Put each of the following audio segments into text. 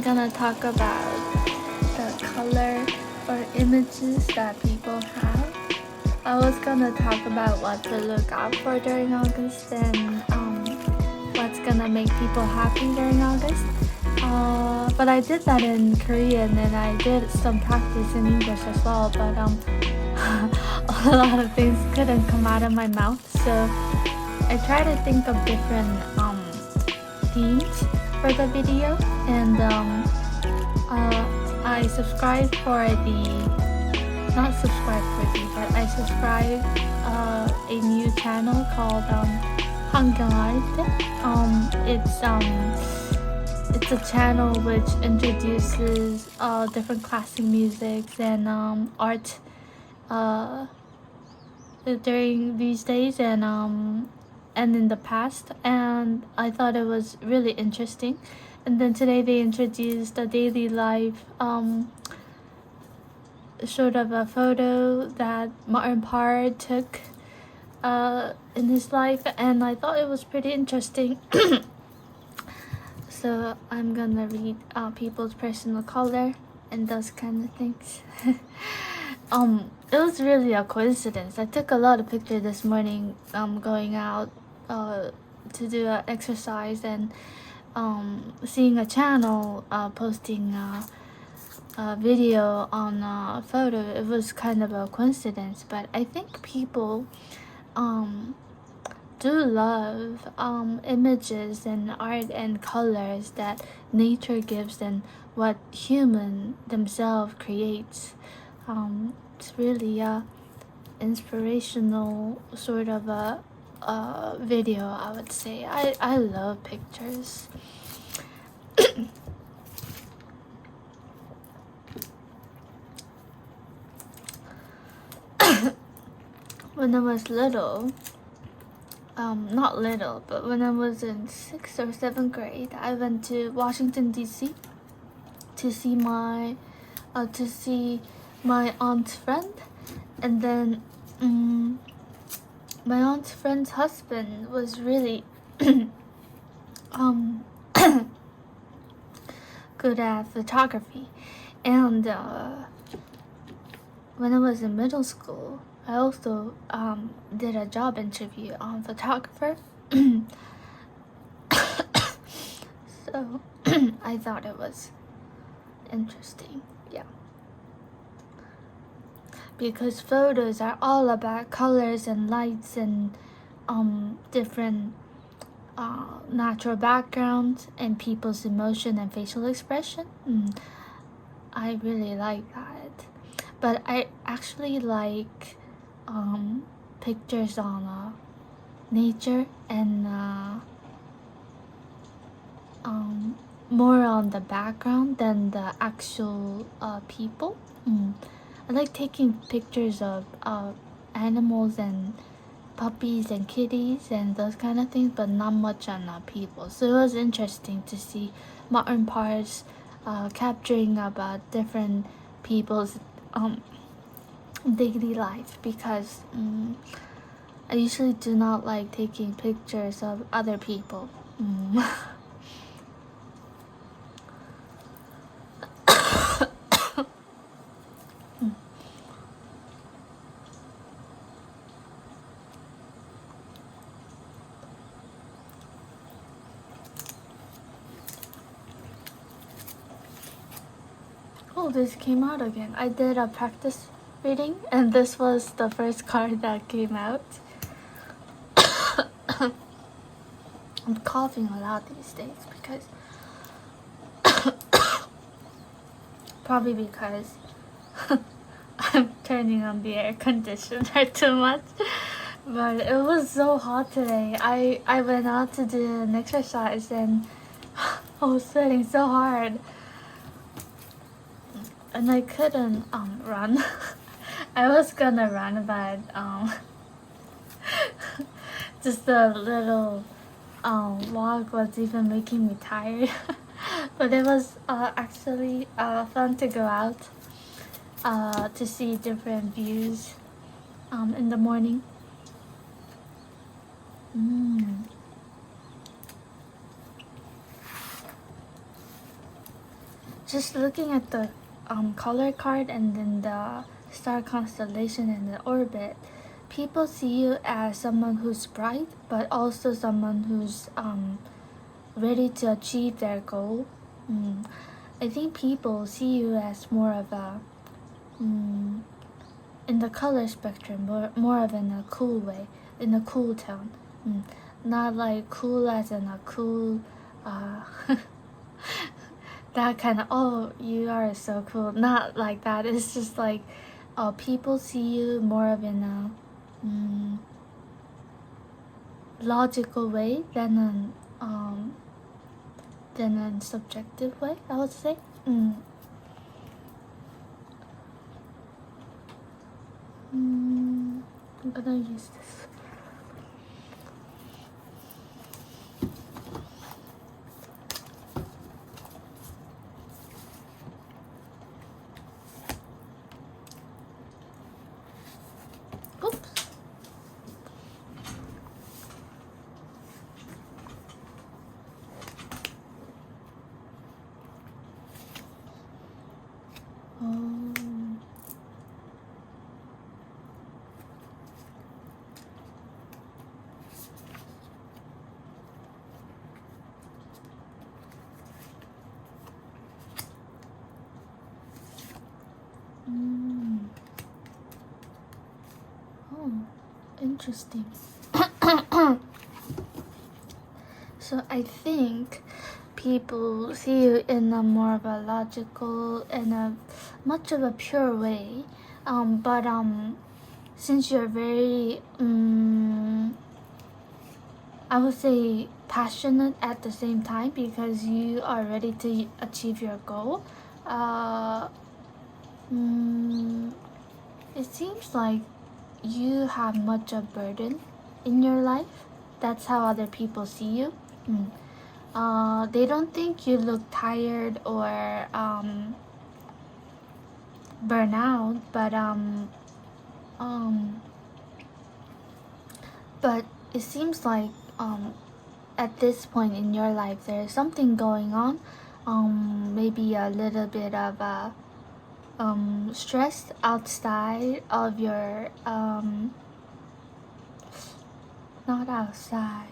gonna talk about the color or images that people have. I was gonna talk about what to look out for during August and what's gonna make people happy during August. But I did that in Korean and I did some practice in English as well, but a lot of things couldn't come out of my mouth, so I try to think of different themes for the video, and I subscribed for not subscribe for the, but I subscribed a new channel called It's a channel which introduces different classic music and art during these days and in the past, and I thought it was really interesting. And then today they introduced a daily life sort of a photo that Martin Parr took in his life, and I thought it was pretty interesting. So I'm gonna read people's personal color and those kind of things. It was really a coincidence. I took a lot of pictures this morning going out to do an exercise, and seeing a channel posting a video on a photo. It was kind of a coincidence, but I think people do love images and art and colors that nature gives and what human themselves creates. It's really a inspirational sort of a video, I would say. I love pictures. When I was little, not little, but when I was in 6th or 7th grade, I went to Washington D.C. to see my aunt's friend, and then my aunt's friend's husband was really good at photography, and when I was in middle school, I also did a job interview on photographer. So I thought it was interesting, yeah, because photos are all about colors and lights and different natural backgrounds and people's emotion and facial expression. I really like that, but I actually like pictures on nature and more on the background than the actual people. I like taking pictures of animals and puppies and kitties and those kind of things, but not much on people. So it was interesting to see Martin Parr's capturing about different people's daily life, because I usually do not like taking pictures of other people. Oh, this came out again. I did a practice reading, and this was the first card that came out. I'm coughing a lot these days because probably because I'm turning on the air conditioner too much. But it was so hot today. I went out to do an exercise and I was sweating so hard, and I couldn't run. I was gonna run, but just a little walk was even making me tired. But it was actually fun to go out to see different views in the morning. just looking at the color card and then the star constellation and the orbit, people see you as someone who's bright, but also someone who's ready to achieve their goal. I think people see you as more of a in the color spectrum, more of in a cool way, in a cool tone. Not like cool as in a cool that kind of, oh, you are so cool. Not like that. It's just like people see you more of in a logical way than a subjective way, I would say. I'm gonna use this. Oops. Interesting. So I think people see you in a more of a logical and a much of a pure way, but since you're very I would say passionate at the same time, because you are ready to achieve your goal, it seems like you have much of burden in your life. That's how other people see you. They don't think you look tired or burn out, but it seems like at this point in your life there's something going on, maybe a little bit of stress outside of your not outside,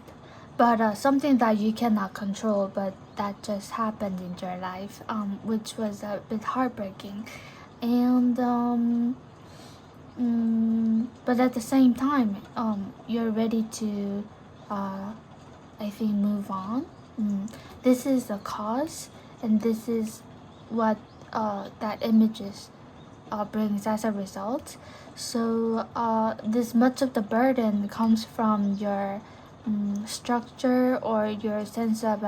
but something that you cannot control, but that just happened in your life, which was a bit heartbreaking. And but at the same time, you're ready to I think move on. This is the cause, and this is what that images brings as a result. So this much of the burden comes from your structure or your sense of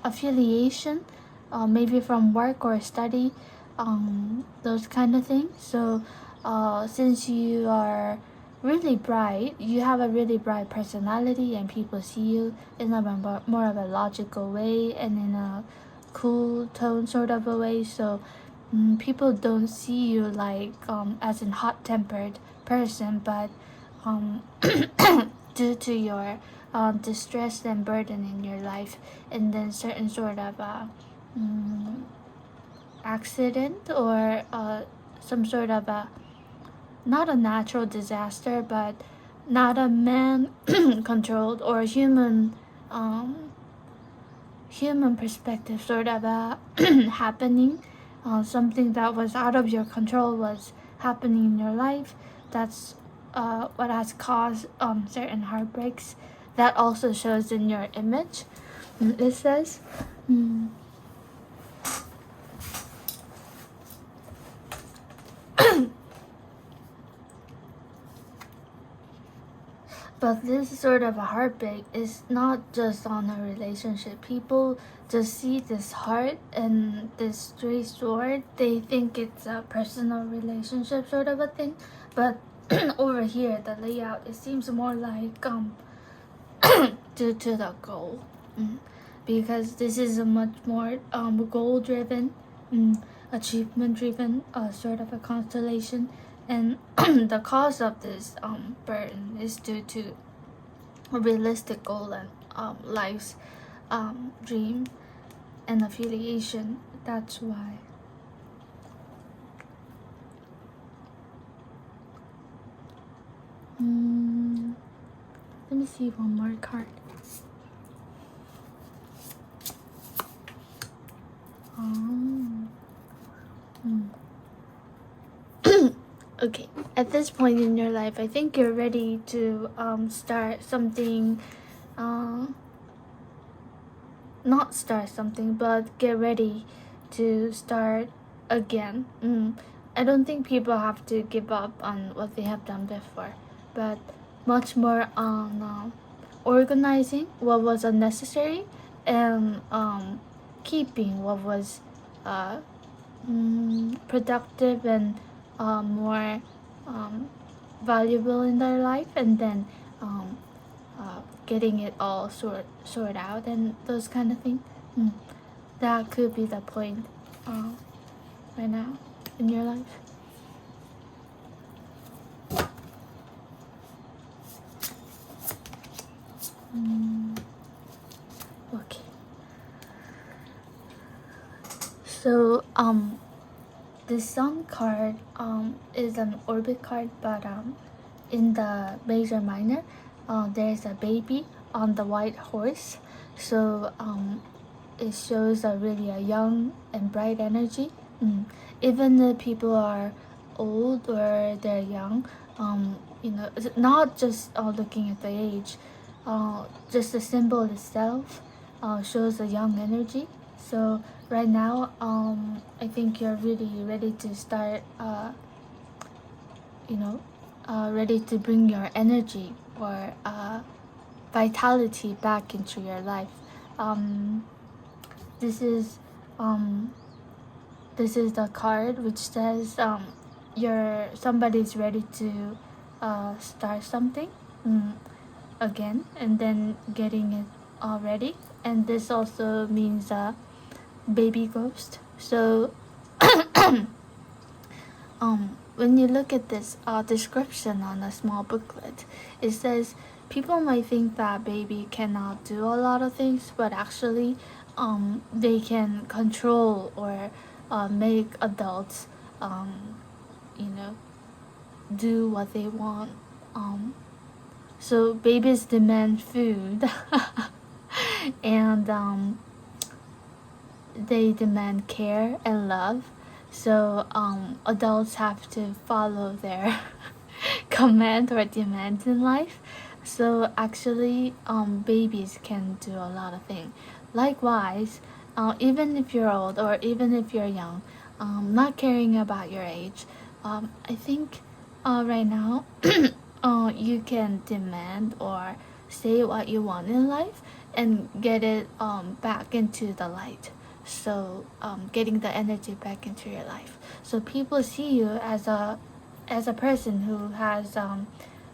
affiliation, maybe from work or study, those kind of things. So since you are really bright, you have a really bright personality, and people see you in a more of a logical way and in a cool tone sort of a way. So people don't see you like as a hot-tempered person, but due to your distress and burden in your life, and then certain sort of accident or some sort of not a natural disaster, but not a man controlled or human perspective sort of happening. Something that was out of your control was happening in your life. That's what has caused certain heartbreaks. That also shows in your image. It says but this sort of a heartbreak is not just on a relationship. People just see this heart and this stray sword. They think it's a personal relationship sort of a thing. But over here, the layout, it seems more like due to the goal. Because this is a much more goal-driven, achievement-driven sort of a constellation. And the cause of this burden is due to a realistic goal and life's dream. an affiliation. That's why. Let me see one more card. Okay, at this point in your life, I think you're ready to start something, not start something, but get ready to start again. I don't think people have to give up on what they have done before, but much more on organizing what was unnecessary and keeping what was productive and more valuable in their life, and then getting it all sort out and those kind of things. That could be the point right now in your life. Okay. So the Sun card is an orbit card, but in the major minor, there's a baby on the white horse. So it shows really a young and bright energy. Even if people are old or they're young, it's not just looking at the age. Just the symbol itself shows a young energy. So right now, I think you're really ready to start, ready to bring your energy or vitality back into your life. This is the card which says somebody's ready to start something again, and then getting it all ready. And this also means baby ghost. So when you look at this description on a small booklet, it says people might think that baby cannot do a lot of things, but actually they can control or make adults do what they want. So babies demand food and they demand care and love. So adults have to follow their command or demand in life. So actually babies can do a lot of things. Likewise, even if you're old or even if you're young, not caring about your age, I think right now you can demand or say what you want in life and get it back into the light. So getting the energy back into your life. So people see you as a person who has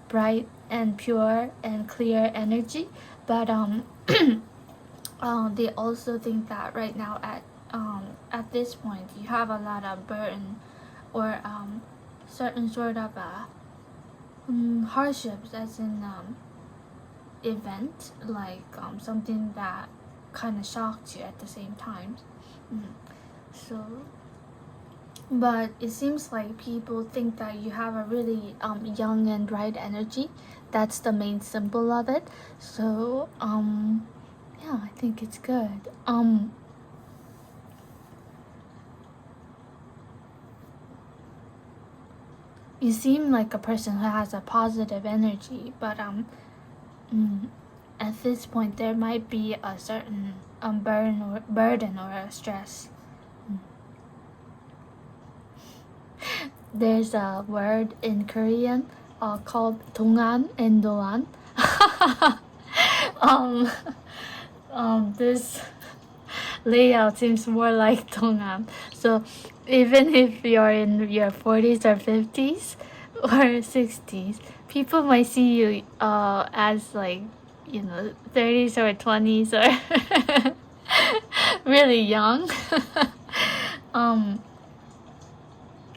bright and pure and clear energy, but they also think that right now at this point you have a lot of burden or certain sort of hardships, as in event, like something that kind of shocked you at the same time. So but it seems like people think that you have a really young and bright energy. That's the main symbol of it. So yeah, I think it's good. You seem like a person who has a positive energy, but at this point there might be a certain burden or a stress. There's a word in Korean called 동안 and 도안. This layout seems more like 동안. So even if you're in your 40s or 50s or 60s, people might see you as 30s or 20s or really young.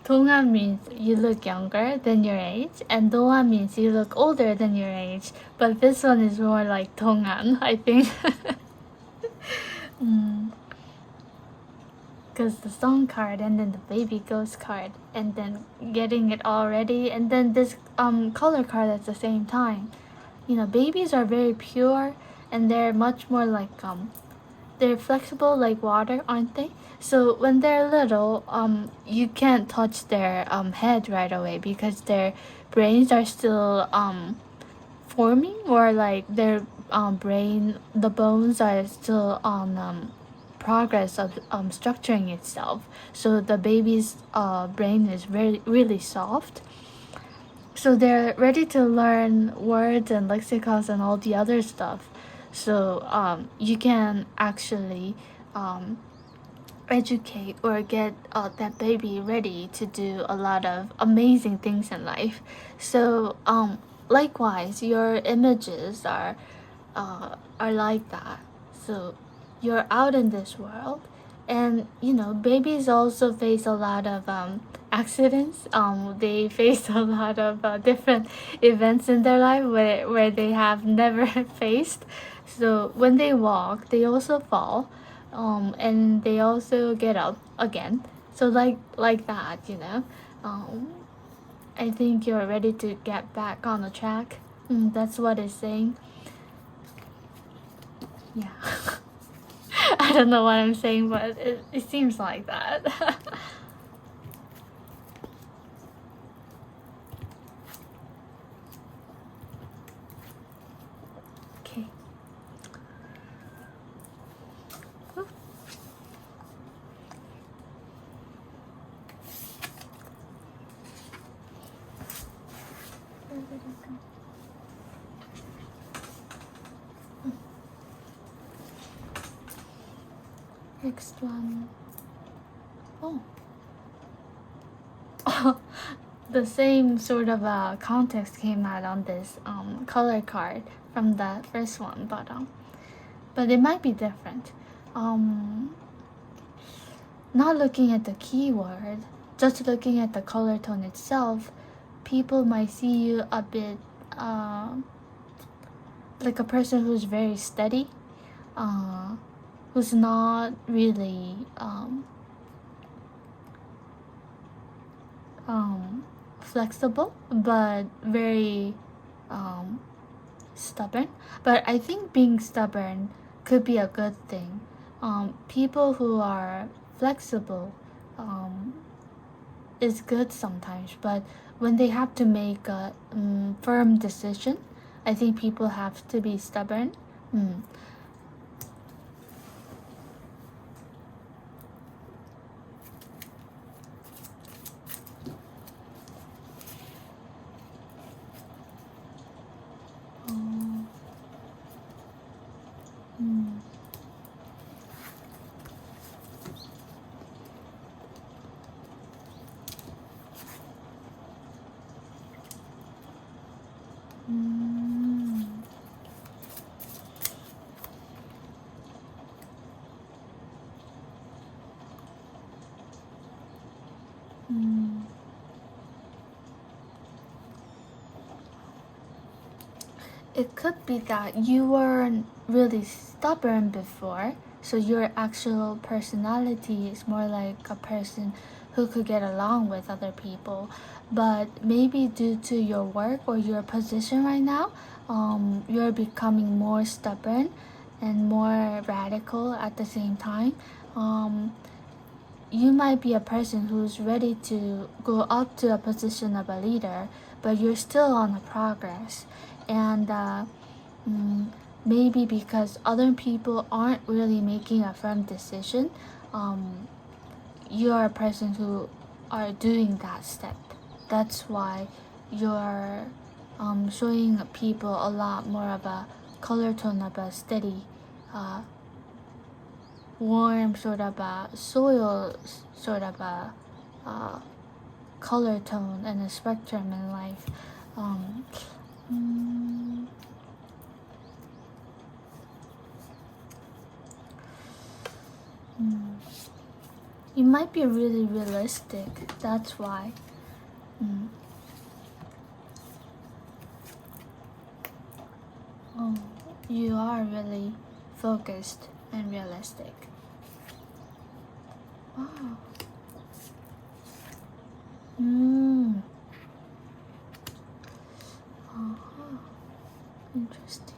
동안 means you look younger than your age, and 도안 means you look older than your age. But this one is more like 동안, I think. because the song card and then the baby ghost card, and then getting it all ready, and then this color card at the same time. You know, babies are very pure, and they're much more like they're flexible like water, aren't they? So when they're little, you can't touch their head right away because their brains are still forming, or like their brain, the bones are still on progress of structuring itself. So the baby's brain is very really soft. So they're ready to learn words and lexicons and all the other stuff. So you can actually educate or get that baby ready to do a lot of amazing things in life. So likewise, your images are like that. So you're out in this world, and you know, babies also face a lot of accidents. They face a lot of different events in their life where they have never faced. So when they walk, they also fall, and they also get up again. So like that, you know. I think you're ready to get back on the track. That's what it's saying. Yeah. I don't know what I'm saying, but it seems like that. Okay. Ooh. Where did it go? Next one. Oh. The same sort of context came out on this color card from the first one, but it might be different. Not looking at the keyword, just looking at the color tone itself, people might see you a bit like a person who's very steady, who's not really flexible, but very stubborn. But I think being stubborn could be a good thing. People who are flexible is good sometimes, but when they have to make a firm decision, I think people have to be stubborn. It could be that you weren't really stubborn before, so your actual personality is more like a person who could get along with other people. But maybe due to your work or your position right now, you're becoming more stubborn and more radical at the same time. You might be a person who's ready to go up to a position of a leader, but you're still on the progress. And maybe because other people aren't really making a firm decision, you are a person who are doing that step. That's why you're showing people a lot more of a color tone of a steady, warm sort of a soil sort of a color tone and a spectrum in life. You might be really realistic, that's why. Oh, you are really focused and realistic. Wow. Uh-huh. Interesting.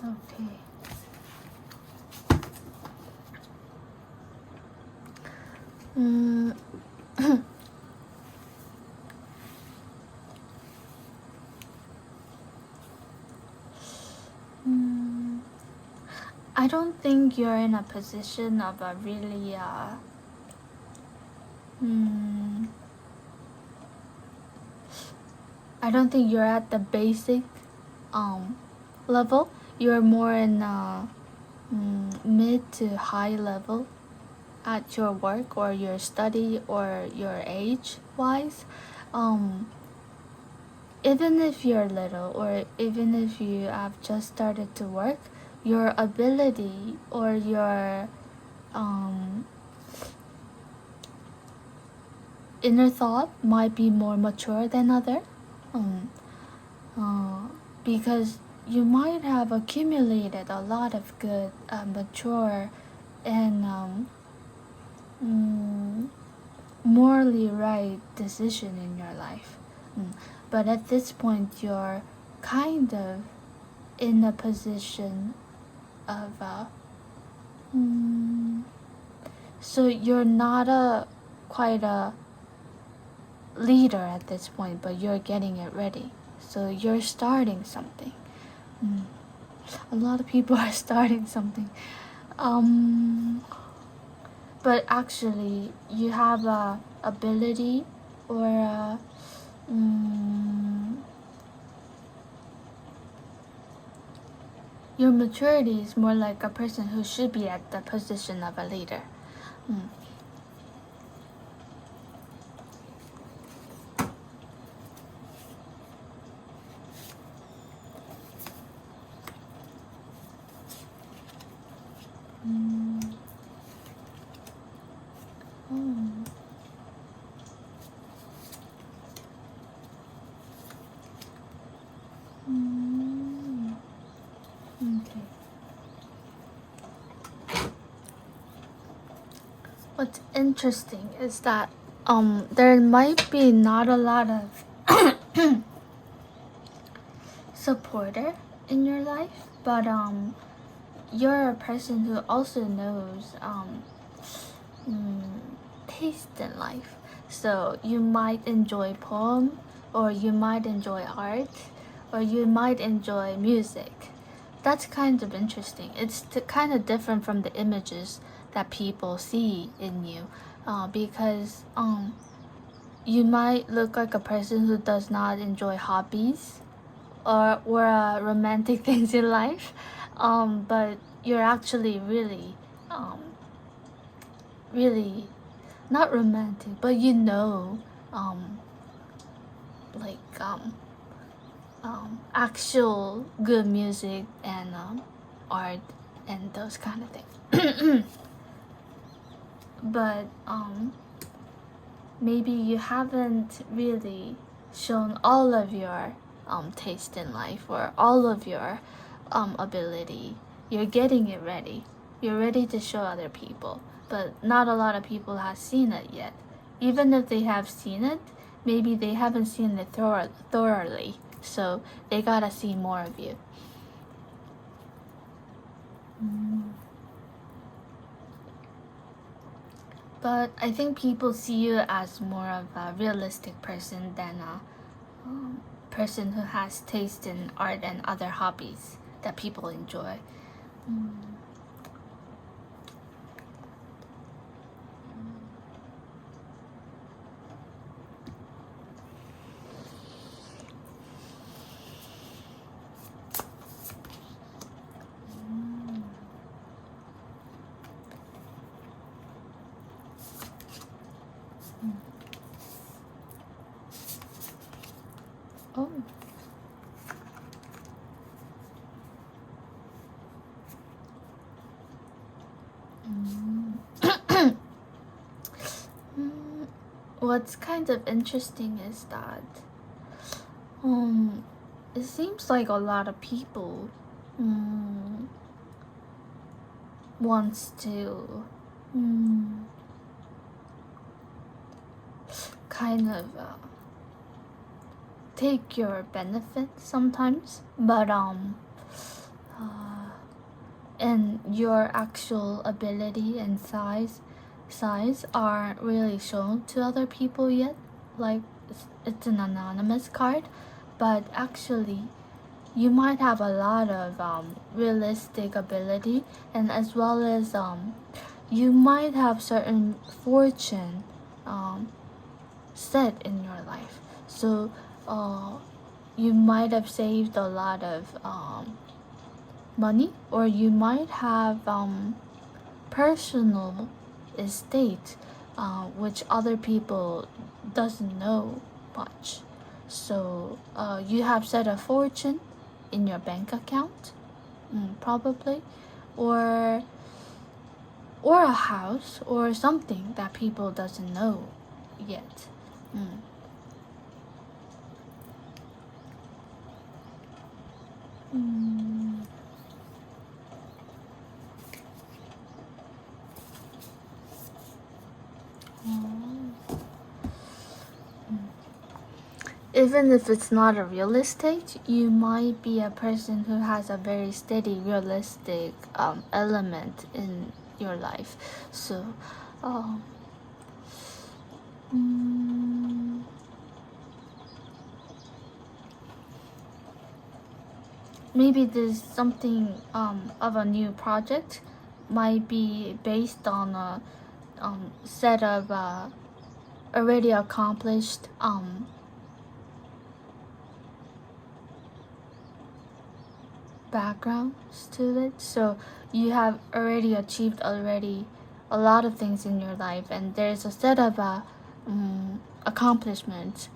Okay. I don't think you're in a position of a really I don't think you're at the basic level. You're more in mid to high level at your work or your study or your age wise. Even if you're little or even if you have just started to work, your ability or your inner thought might be more mature than other, because you might have accumulated a lot of good, mature, and morally right decision in your life. But at this point, you're kind of in a position of so you're not quite a leader at this point, but you're getting it ready. So you're starting something. A lot of people are starting something. But actually, you have a ability or your maturity is more like a person who should be at the position of a leader. Okay. What's interesting is that there might be not a lot of supporter in your life, but you're a person who also knows taste in life. So you might enjoy poem, or you might enjoy art, or you might enjoy music. That's kind of interesting. It's kind of different from the images that people see in you, because you might look like a person who does not enjoy hobbies or romantic things in life, but you're actually really really not romantic, but like actual good music and art and those kind of things. But maybe you haven't really shown all of your taste in life or all of your ability. You're getting it ready. You're ready to show other people, but not a lot of people have seen it yet. Even if they have seen it, maybe they haven't seen it thoroughly, so they gotta see more of you. But I think people see you as more of a realistic person than a person who has taste in art and other hobbies that people enjoy. Oh. what's kind of interesting is that it seems like a lot of people wants to kind of take your benefit sometimes, but and your actual ability and size aren't really shown to other people yet. Like it's an anonymous card, but actually you might have a lot of realistic ability, and as well as you might have certain fortune set in your life. So you might have saved a lot of money, or you might have personal estate which other people doesn't know much. So you have set a fortune in your bank account, probably, or a house or something that people doesn't know yet. Even if it's not a real estate, you might be a person who has a very steady realistic element in your life. So maybe there's something of a new project, might be based on a set of already accomplished backgrounds to it. So you have already achieved a lot of things in your life, and there's a set of accomplishments,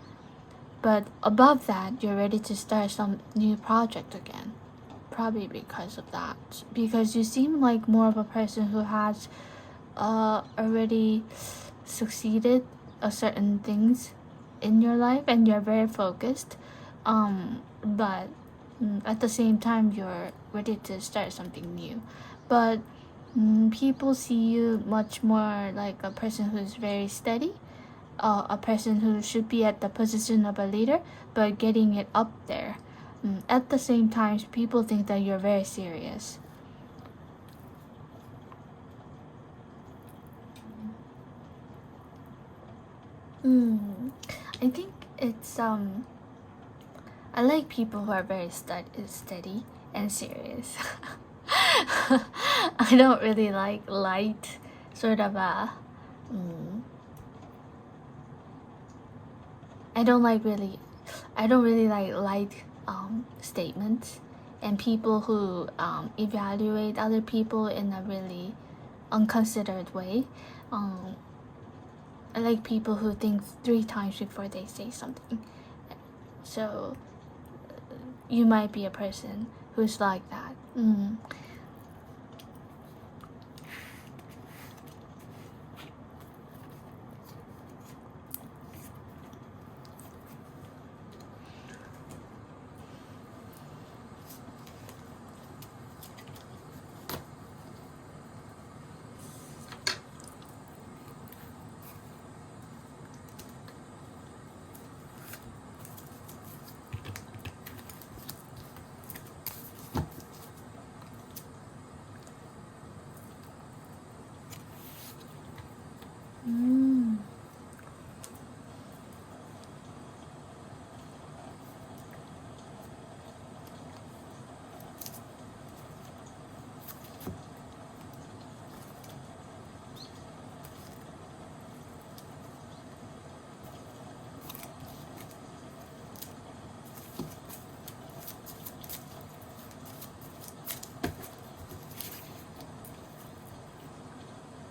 but above that you're ready to start some new project again, probably because of that, because you seem like more of a person who has already succeeded at certain things in your life, and you're very focused, but at the same time you're ready to start something new. But people see you much more like a person who's very steady, a person who should be at the position of a leader but getting it up there. At the same time, people think that you're very serious. I think it's I like people who are very steady and serious. I don't really like light sort of I don't really like light statements, and people who evaluate other people in a really unconsidered way. I like people who think 3 times before they say something. So you might be a person who's like that.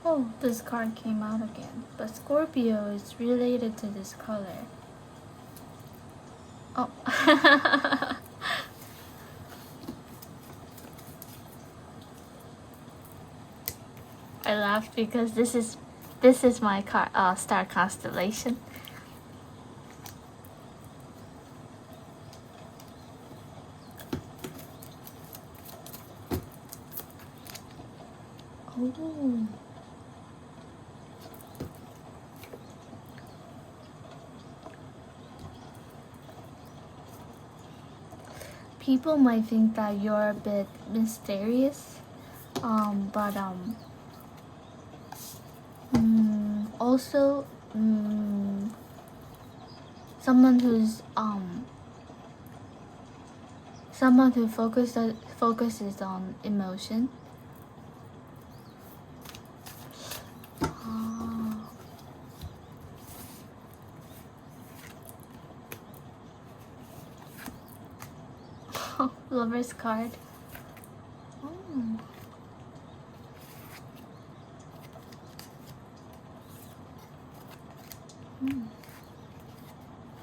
Oh, this card came out again, but Scorpio is related to this color. Oh. I laughed because this is my star constellation, Ooh. People might think that you're a bit mysterious, but also someone who focuses on emotion. Lover's card. Oh.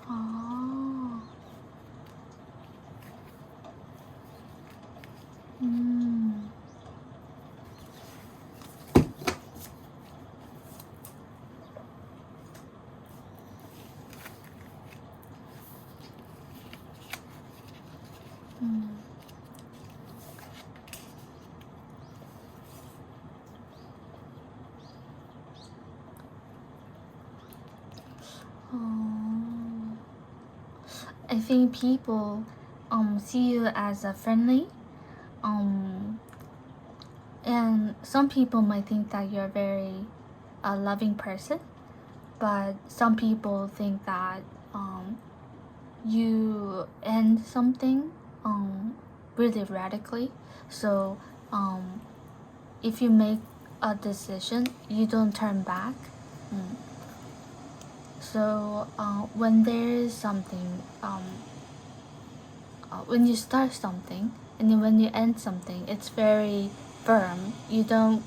Oh. I think people see you as a friendly, and some people might think that you're a very loving person, but some people think that you end something really radically. So if you make a decision, you don't turn back. So when there is something, when you start something and then when you end something, it's very firm. You don't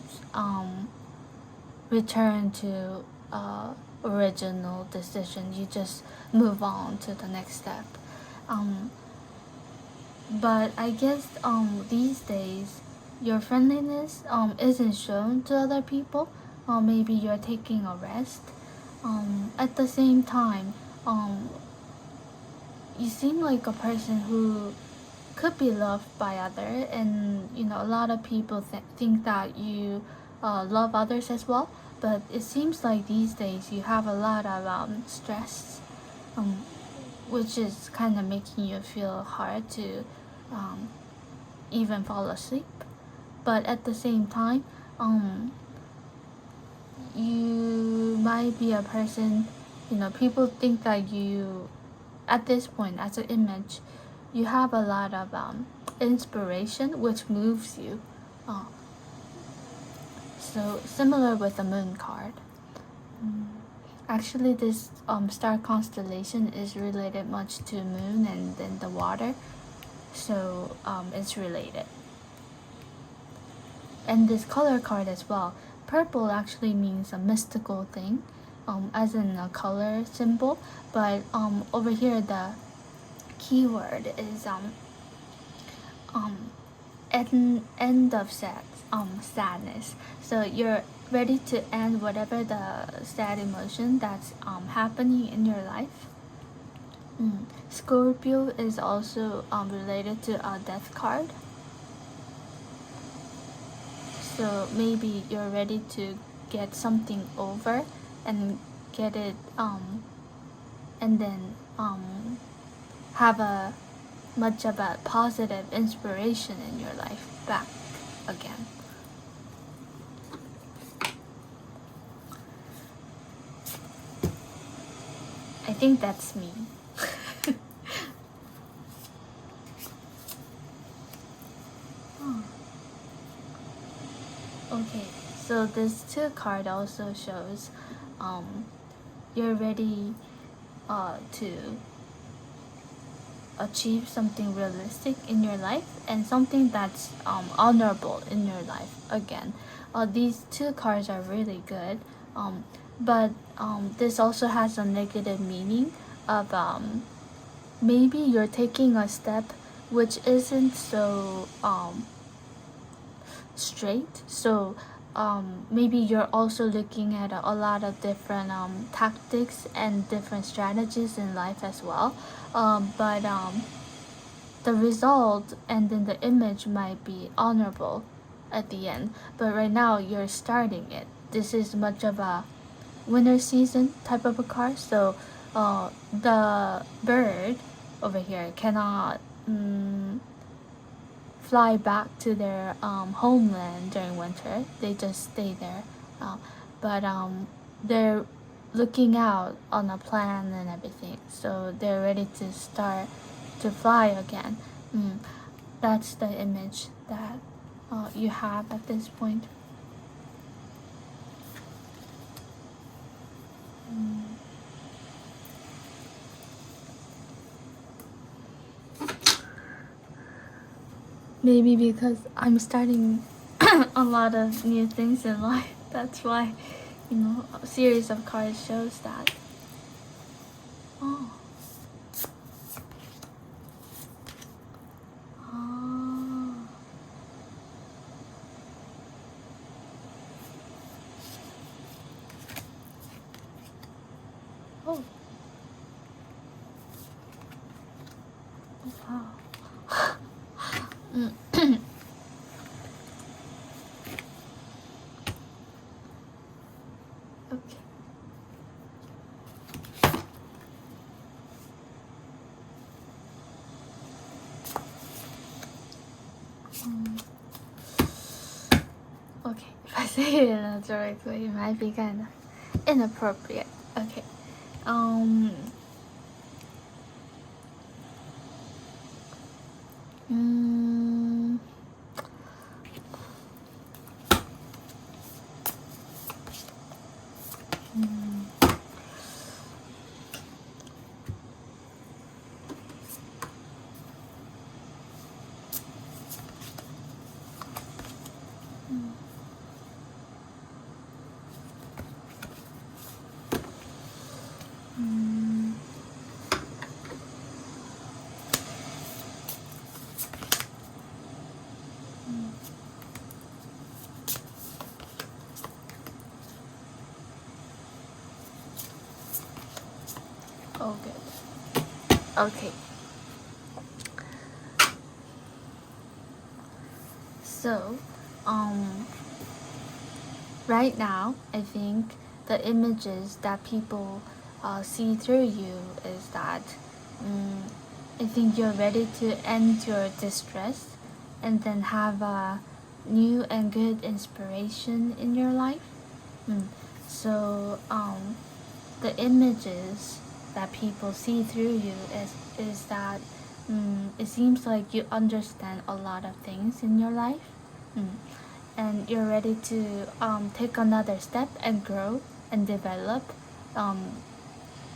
return to original decision. You just move on to the next step. But I guess these days your friendliness isn't shown to other people. Maybe you're taking a rest. At the same time, you seem like a person who could be loved by others, and a lot of people think that you love others as well. But it seems like these days you have a lot of stress, which is kind of making you feel hard to even fall asleep. But at the same time, you might be a person, people think that you, at this point, as an image, you have a lot of inspiration, which moves you. So similar with the moon card. Actually, this star constellation is related much to moon and then the water, so it's related. And this color card as well. Purple actually means a mystical thing, as in a color symbol, but over here the keyword is end of sadness. So you're ready to end whatever the sad emotion that's happening in your life. Scorpio is also related to a death card. So maybe you're ready to get something over and get it and then have a much of a positive inspiration in your life back again. I think that's me. Okay, so this 2 card also shows you're ready to achieve something realistic in your life and something that's honorable in your life again. These 2 cards are really good, but this also has a negative meaning of maybe you're taking a step which isn't so straight. So maybe you're also looking at a lot of different tactics and different strategies in life as well, but the result and then the image might be honorable, at the end. But right now you're starting it. This is much of a winter season type of a card. So the bird over here cannot fly back to their homeland during winter. They just stay there. But they're looking out on a plan and everything. So they're ready to start to fly again. That's the image that you have at this point. Maybe because I'm starting a lot of new things in life. That's why, a series of cards shows that. Oh. Oh. Oh. Wow. Okay. Okay, if I say it in a direct way, it might be kind of inappropriate. Okay. Oh, good. Okay. So, right now, I think the images that people see through you is that I think you're ready to end your distress and then have a new and good inspiration in your life. So, the images that people see through you is that it seems like you understand a lot of things in your life, and you're ready to take another step and grow and develop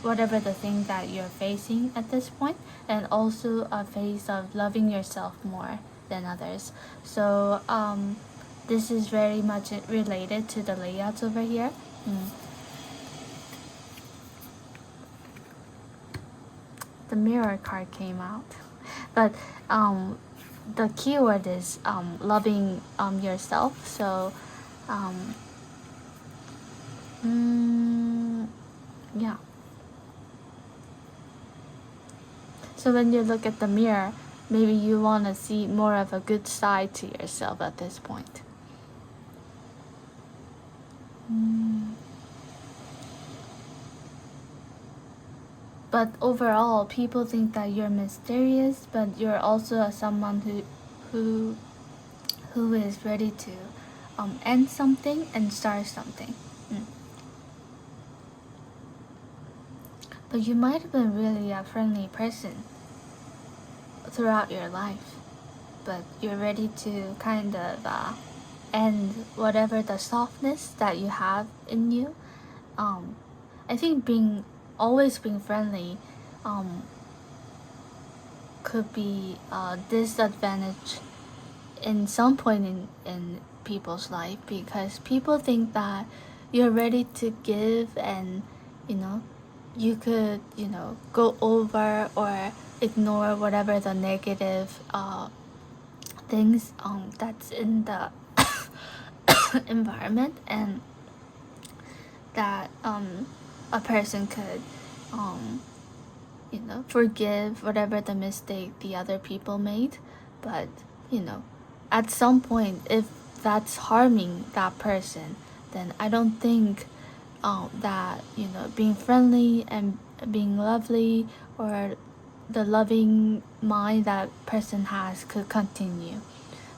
whatever the thing that you're facing at this point, and also a phase of loving yourself more than others. So this is very much related to the layouts over here. The mirror card came out, but the keyword is loving yourself. So yeah. So when you look at the mirror, maybe you want to see more of a good side to yourself at this point. But overall, people think that you're mysterious, but you're also someone who is ready to end something and start something. But you might have been really a friendly person throughout your life, but you're ready to kind of end whatever the softness that you have in you. I think always being friendly could be a disadvantage in some point in people's life, because people think that you're ready to give, and you could go over or ignore whatever the negative things that's in the environment, and that a person could forgive whatever the mistake the other people made. But at some point, if that's harming that person, then I don't think that being friendly and being lovely, or the loving mind that person has, could continue.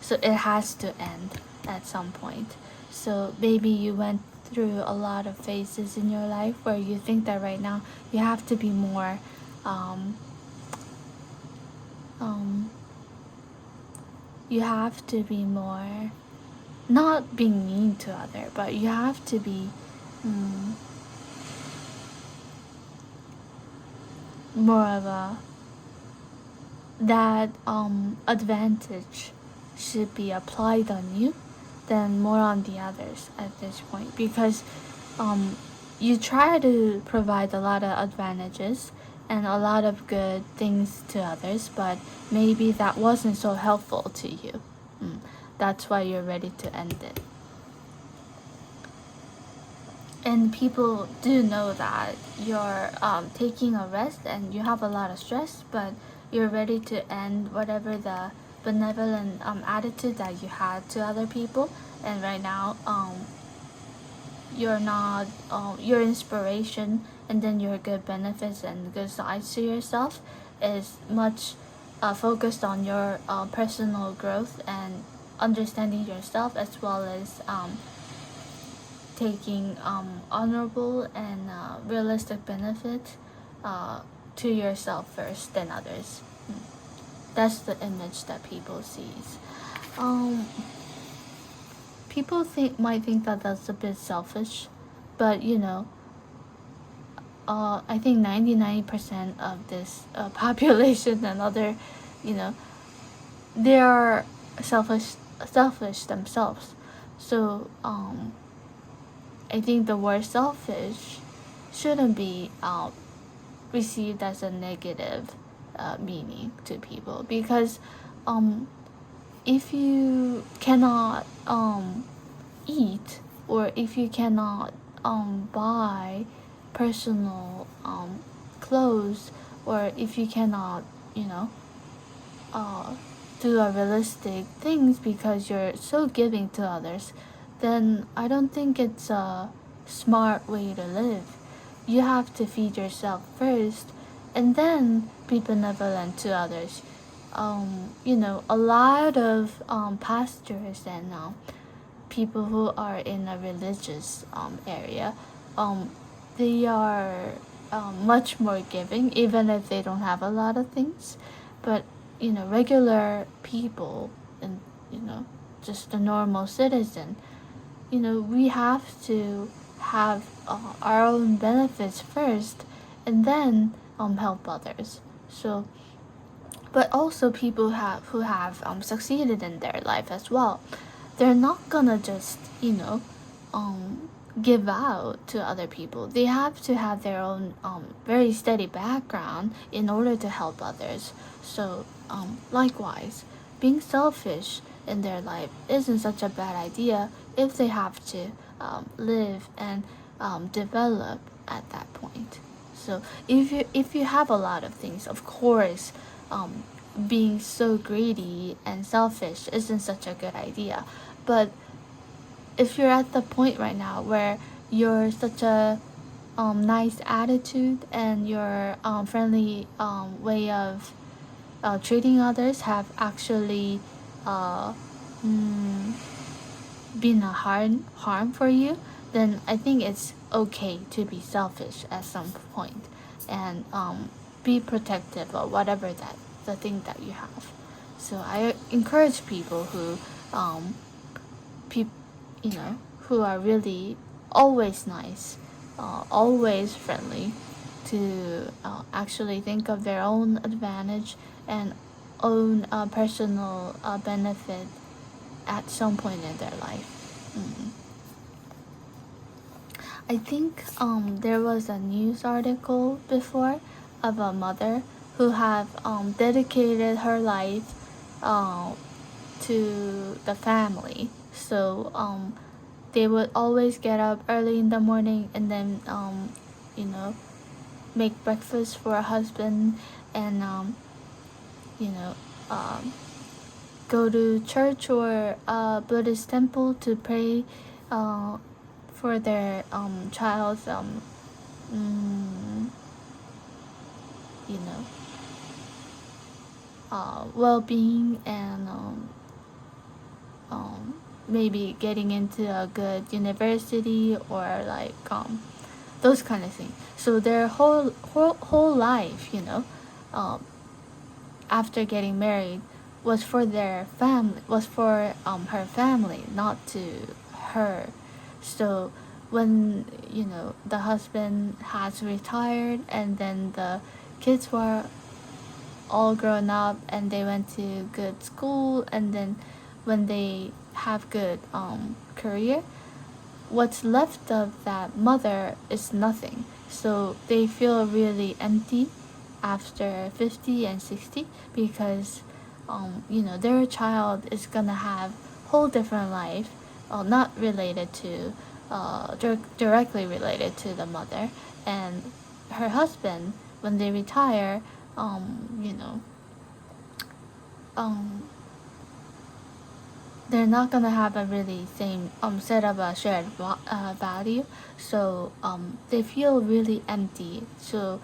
So it has to end at some point. So maybe you went through a lot of phases in your life where you think that right now you have to be more um, um, you have to be more, not being mean to other, but you have to be more of a, that advantage should be applied on you than more on the others at this point, because you try to provide a lot of advantages and a lot of good things to others, but maybe that wasn't so helpful to you. That's why you're ready to end it. And people do know that you're taking a rest and you have a lot of stress, but you're ready to end whatever the benevolent attitude that you had to other people. And right now, you're not your inspiration, and then your good benefits and good sides to yourself is much focused on your personal growth and understanding yourself, as well as taking honorable and realistic benefit to yourself first, then others. That's the image that people sees. Um, People might think that that's a bit selfish, but I think 99% of this population and other, you know, they are selfish themselves. So I think the word selfish shouldn't be received as a negative meaning to people, because if you cannot eat, or if you cannot buy personal clothes, or if you cannot do a realistic things because you're so giving to others, then I don't think it's a smart way to live. You have to feed yourself first, and then be benevolent to others. A lot of pastors and people who are in a religious area, they are much more giving, even if they don't have a lot of things. But regular people, and just a normal citizen, we have to have our own benefits first, and then help others. So, but also people who have succeeded in their life as well, they're not gonna just give out to other people. They have to have their own very steady background in order to help others. So likewise, being selfish in their life isn't such a bad idea if they have to live and develop at that point. So if you have a lot of things, of course, being so greedy and selfish isn't such a good idea. But if you're at the point right now where you're such a nice attitude, and your friendly way of treating others have actually uh, mm, been a harm for you, then I think it's okay to be selfish at some point, and be protective of whatever the thing that you have. So I encourage people who peop, who are really always nice, always friendly, to actually think of their own advantage and own personal benefit at some point in their life. I think there was a news article before of a mother who have dedicated her life to the family. So they would always get up early in the morning, and then make breakfast for a husband, and you know um, go to church or a Buddhist temple to pray for their child's you know well-being and maybe getting into a good university or like those kind of things. So their whole life, after getting married, was for their family, was for her family, not to her. So when the husband has retired and then the kids were all grown up and they went to good school, and then when they have good career, what's left of that mother is nothing. So they feel really empty after 50 and 60 because their child is gonna have whole different life, not related to directly related to the mother. And her husband, when they retire, they're not gonna have a really same set of a shared value. So they feel really empty. So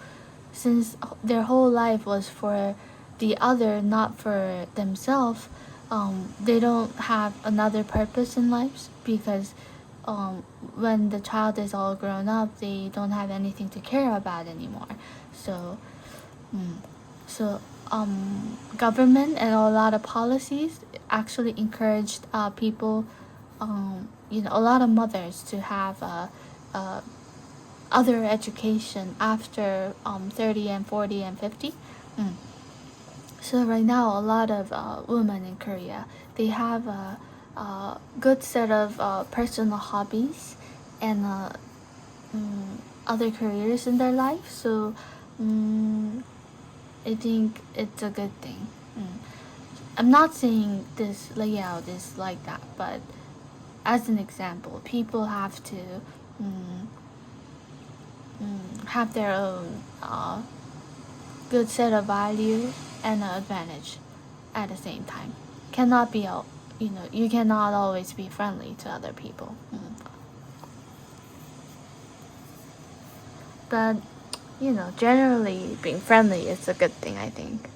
since their whole life was for the other, not for themselves, they don't have another purpose in life because when the child is all grown up, they don't have anything to care about anymore. So so government and a lot of policies actually encouraged people, a lot of mothers to have other education after 30 and 40 and 50. So right now, a lot of women in Korea, they have a good set of personal hobbies and other careers in their life. So I think it's a good thing. I'm not saying this layout is like that, but as an example, people have to have their own good set of value and advantage at the same time. Cannot be you cannot always be friendly to other people. But generally being friendly is a good thing, I think.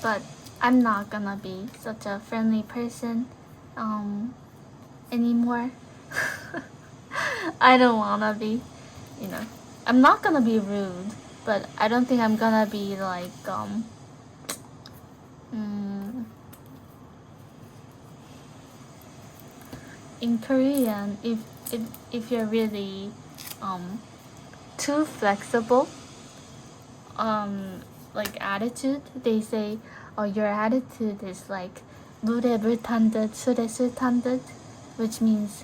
But I'm not gonna be such a friendly person anymore. I don't wanna be, I'm not gonna be rude, but I don't think I'm gonna be like in Korean, if you're really too flexible like attitude, they say, oh, your attitude is like 물에 물 탄 듯 술에 술 탄 듯, which means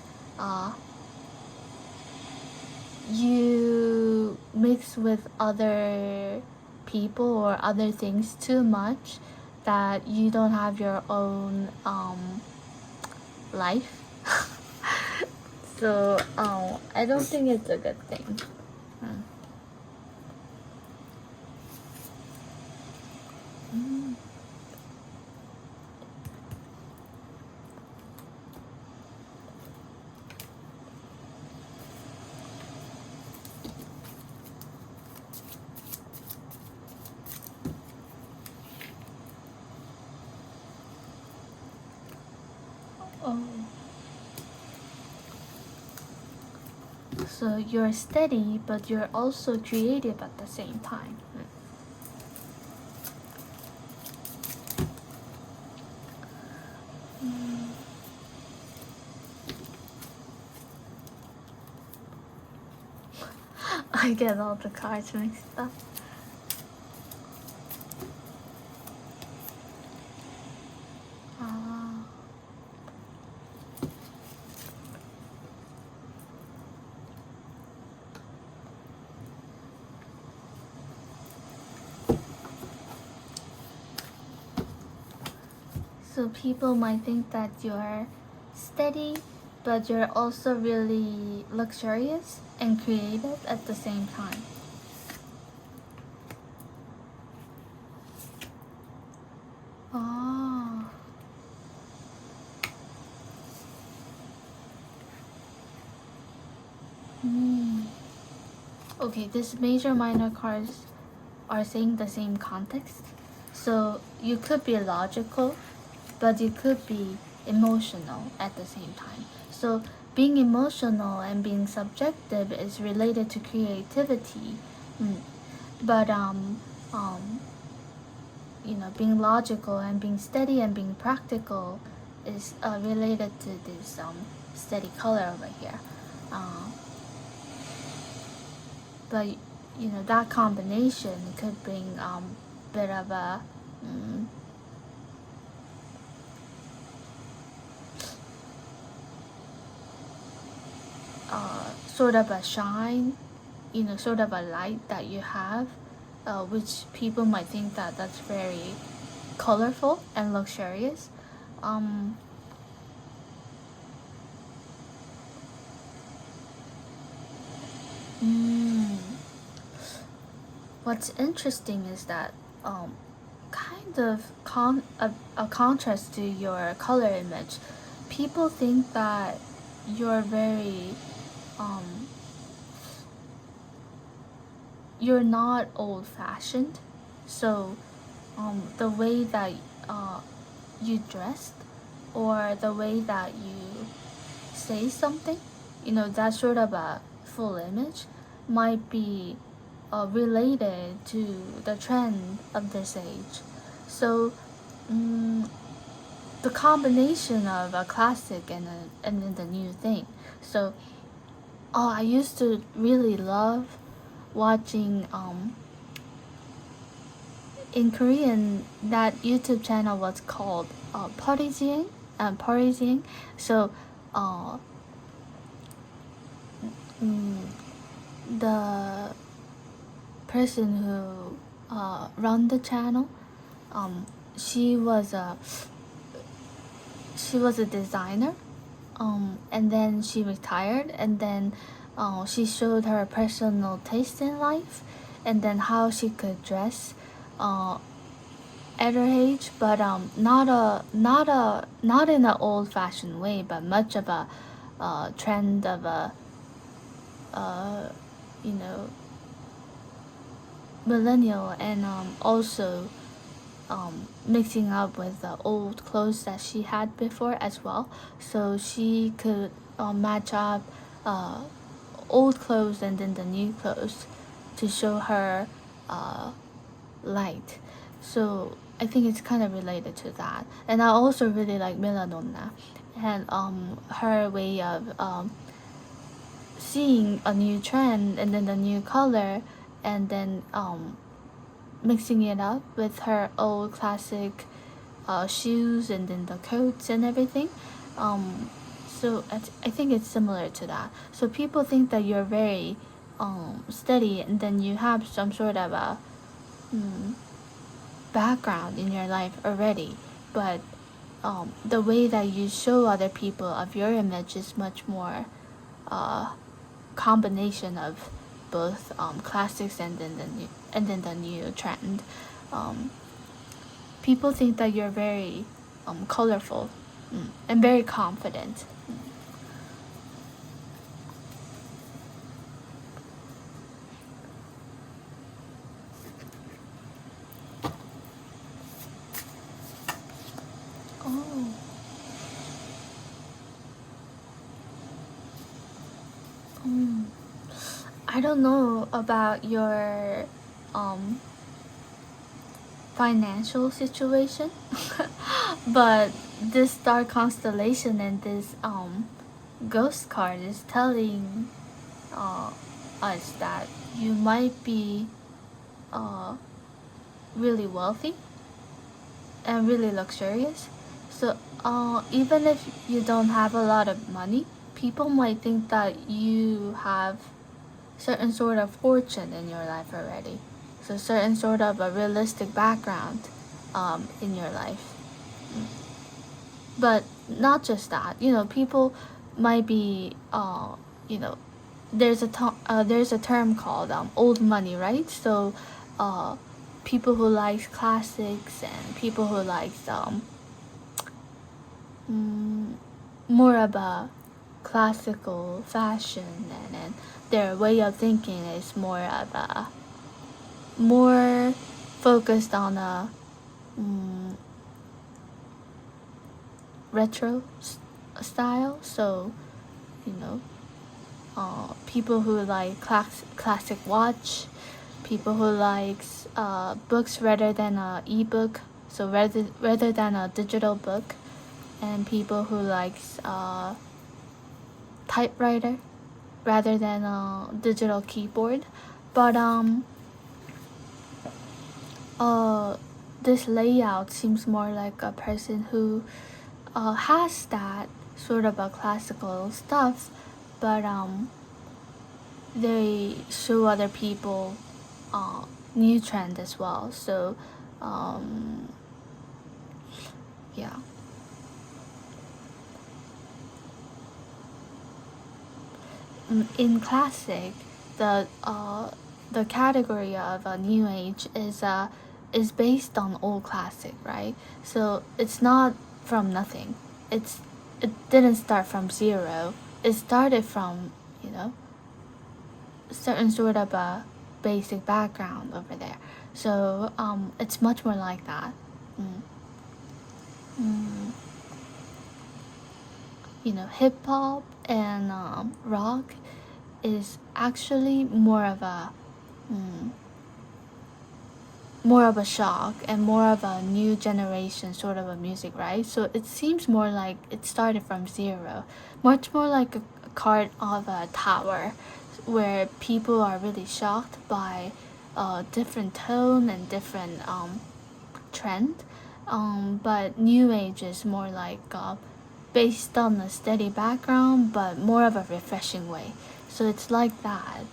you mix with other people or other things too much that you don't have your own life. So I don't think it's a good thing. So you're steady, but you're also creative at the same time. I get all the cards mixed up. So people might think that you're steady, but you're also really luxurious and creative at the same time. Oh. Okay, this major minor cards are saying the same context. So you could be logical, but you could be emotional at the same time. So being emotional and being subjective is related to creativity. But being logical and being steady and being practical is related to this steady color over here. But that combination could bring bit of a sort of a shine, sort of a light that you have, which people might think that that's very colorful and luxurious. What's interesting is that kind of a contrast to your color image, people think that you're very you're not old-fashioned. So the way that you dressed or the way that you say something, that sort of a full image might be related to the trend of this age. So the combination of a classic and then the new thing. So I used to really love watching in Korean that YouTube channel was called Parisian. So the person who run the channel, she was a designer, and then she retired, and then she showed her personal taste in life, and then how she could dress at her age, but not in an old-fashioned way, but much of a trend of a millennial, and also mixing up with the old clothes that she had before as well, so she could match up old clothes and then the new clothes to show her light. So I think it's kind of related to that. And I also really like Melanona and her way of seeing a new trend and then the new color, and then mixing it up with her old classic shoes and then the coats and everything. So I think it's similar to that. So people think that you're very steady, and then you have some sort of a background in your life already, but the way that you show other people of your image is much more combination of both classics and then the new trend. People think that you're very colorful and very confident. Oh. I don't know about your financial situation, but this star constellation and this ghost card is telling us that you might be really wealthy and really luxurious. So even if you don't have a lot of money, people might think that you have certain sort of fortune in your life already. So certain sort of a realistic background in your life. but not just that. People might be there's a term called old money, right? So people who like classics and people who likes more of a classical fashion, and their way of thinking is more focused on a retro style. So you know people who like classic watch, people who likes books rather than a ebook, so rather than a digital book, and people who likes typewriter rather than a digital keyboard. But this layout seems more like a person who has that sort of a classical stuff, but they show other people new trend as well. So yeah. In classic, the category of a new age is based on old classic, right? So it's not from nothing. It didn't start from zero. It started from certain sort of a basic background over there. So it's much more like that. Hip hop and rock is actually more of a shock and more of a new generation sort of a music, right? So it seems more like it started from zero, much more like a card of a tower, where people are really shocked by different tone and different trend. But new age is more like based on a steady background, but more of a refreshing way. So it's like that.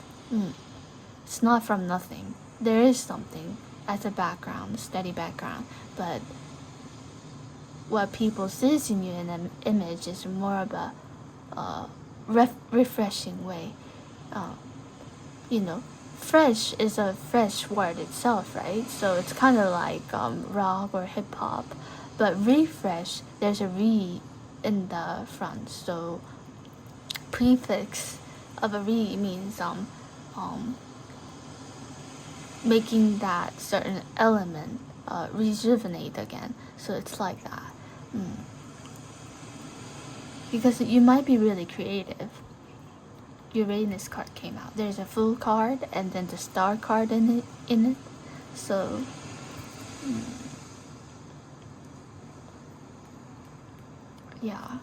It's not from nothing. There is something as a background, steady background, but what people sees in you in an image is more of a refreshing way. Fresh is a fresh word itself, right? So it's kind of like rock or hip hop, but refresh, there's a re in the front, so prefix of a re means making that certain element rejuvenate again. So it's like that. Because you might be really creative. Uranus card came out. There's a full card and then the star card in it. So yeah.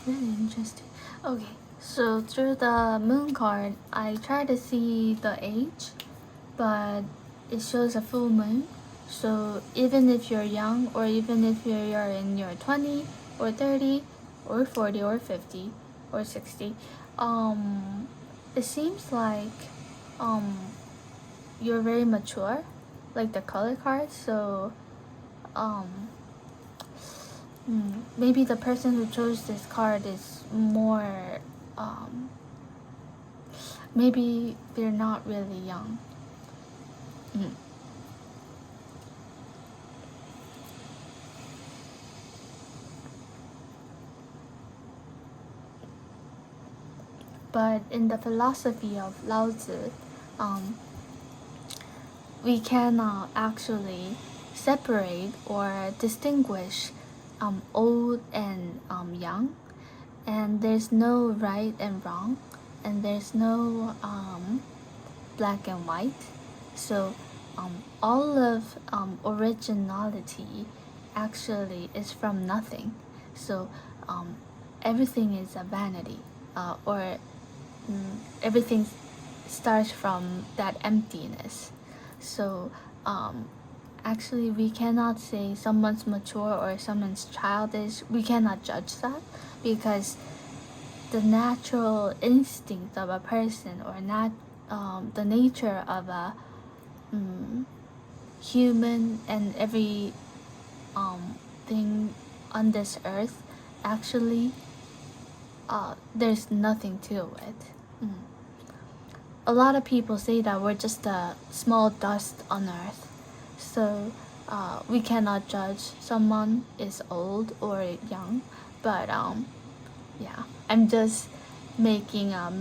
Really interesting. Okay, so through the moon card, I try to see the age, but it shows a full moon. So even if you're young, or even if you're in your 20 or 30 or 40 or 50 or 60, it seems like you're very mature, like the color cards. So maybe the person who chose this card is more maybe they're not really young. But in the philosophy of Lao Tzu, we can actually separate or distinguish old and young, and there's no right and wrong, and there's no black and white. So all of originality actually is from nothing. So everything is a vanity, or everything starts from that emptiness. So actually we cannot say someone's mature or someone's childish. We cannot judge that, because the natural instinct of a person, or the nature of a human and every thing on this earth, actually there's nothing to it. A lot of people say that we're just a small dust on earth, so we cannot judge someone is old or young. But yeah, I'm just making a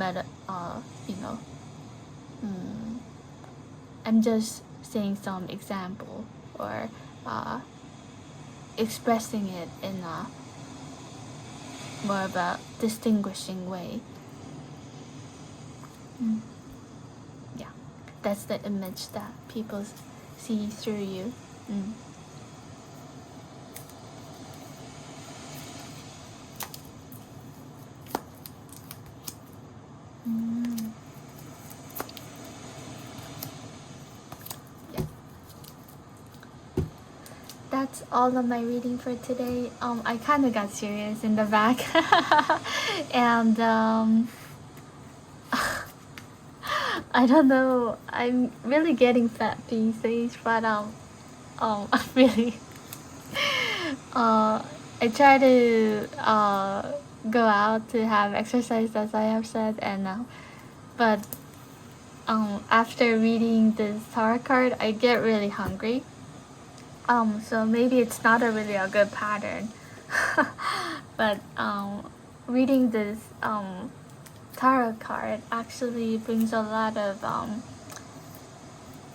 I'm just saying some example, or expressing it in a more of a distinguishing way. Yeah, that's the image that people see through you. Yeah, that's all of my reading for today. I kind of got serious in the back, and I don't know. I'm really getting fat these days, but I'm really I try to go out to have exercise, as I have said, and but after reading this tarot card, I get really hungry. So maybe it's not really a good pattern. But reading this tarot card actually brings a lot of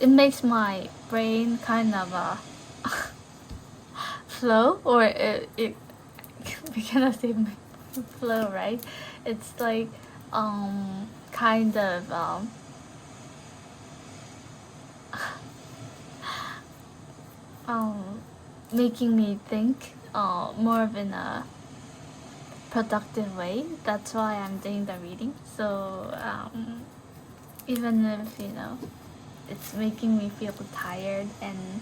it makes my brain kind of flow, or it we cannot say flow, right? It's like kind of making me think more of in a productive way. That's why I'm doing the reading. So even if it's making me feel tired, and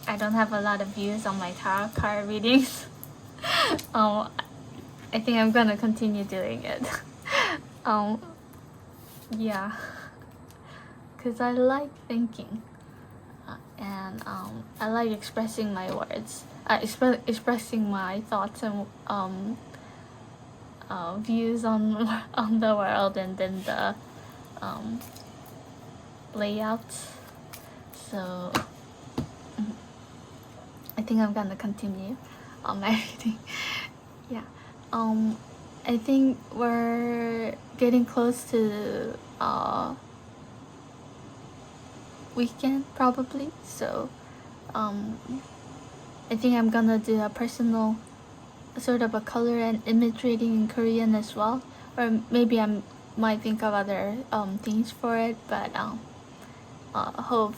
I don't have a lot of views on my tarot card readings, I think I'm gonna continue doing it. Yeah, because I like thinking, and I like expressing my words, expressing my thoughts and views on the world, and then the layouts. So I think I'm gonna continue on my reading. Yeah. I think we're getting close to weekend probably. So I think I'm gonna do a personal sort of a color and image reading in Korean as well, or maybe I might think of other things for it, but hope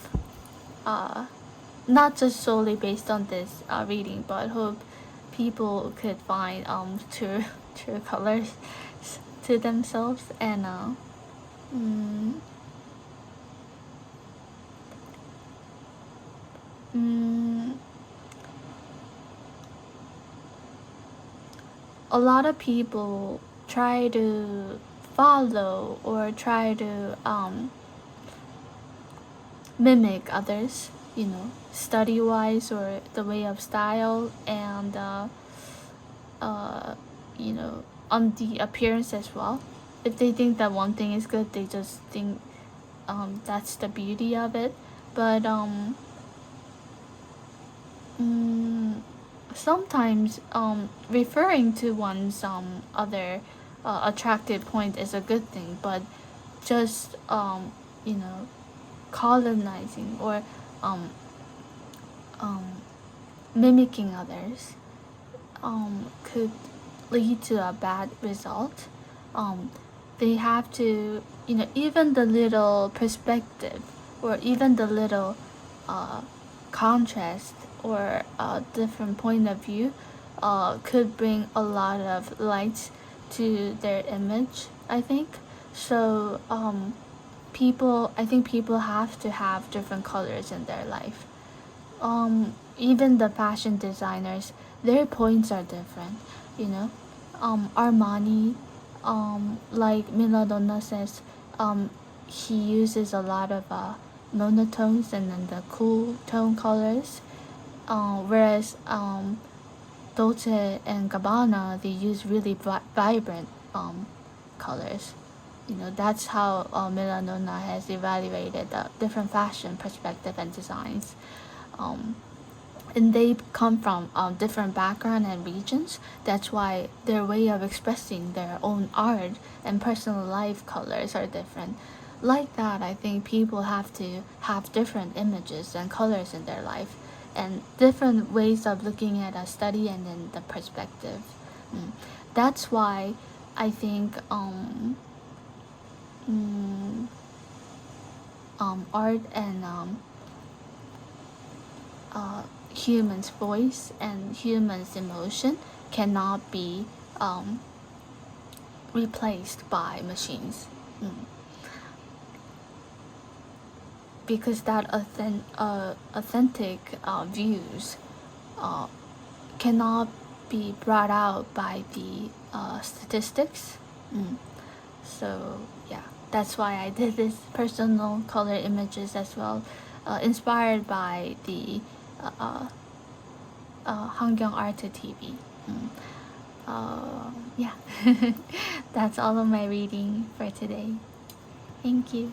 not just solely based on this reading, but hope people could find true colors to themselves, and a lot of people try to follow or try to mimic others, study wise, or the way of style, and on the appearance as well. If they think that one thing is good, they just think that's the beauty of it. But sometimes referring to one's other attractive point is a good thing, but just colonizing or mimicking others could lead to a bad result. they have to, even the little perspective or even the little contrast or a different point of view could bring a lot of light to their image, I think. So I think people have to have different colors in their life. Even the fashion designers, their points are different, you know. Armani, like Miladonna says, he uses a lot of monotones and then the cool tone colors, whereas Dolce and Gabbana, they use really vibrant colors. That's how Milanona has evaluated the different fashion perspective and designs. Um, and they come from different background and regions. That's why their way of expressing their own art and personal life colors are different. Like that, I think people have to have different images and colors in their life, and different ways of looking at a study and then the perspective. Mm. That's why I think mm, art and humans' voice and humans' emotion cannot be replaced by machines. Mm. Because that authentic views cannot be brought out by the statistics. Mm. So yeah, that's why I did this personal color images as well, inspired by the Hangyang Art TV. Mm. Yeah, that's all of my reading for today. Thank you.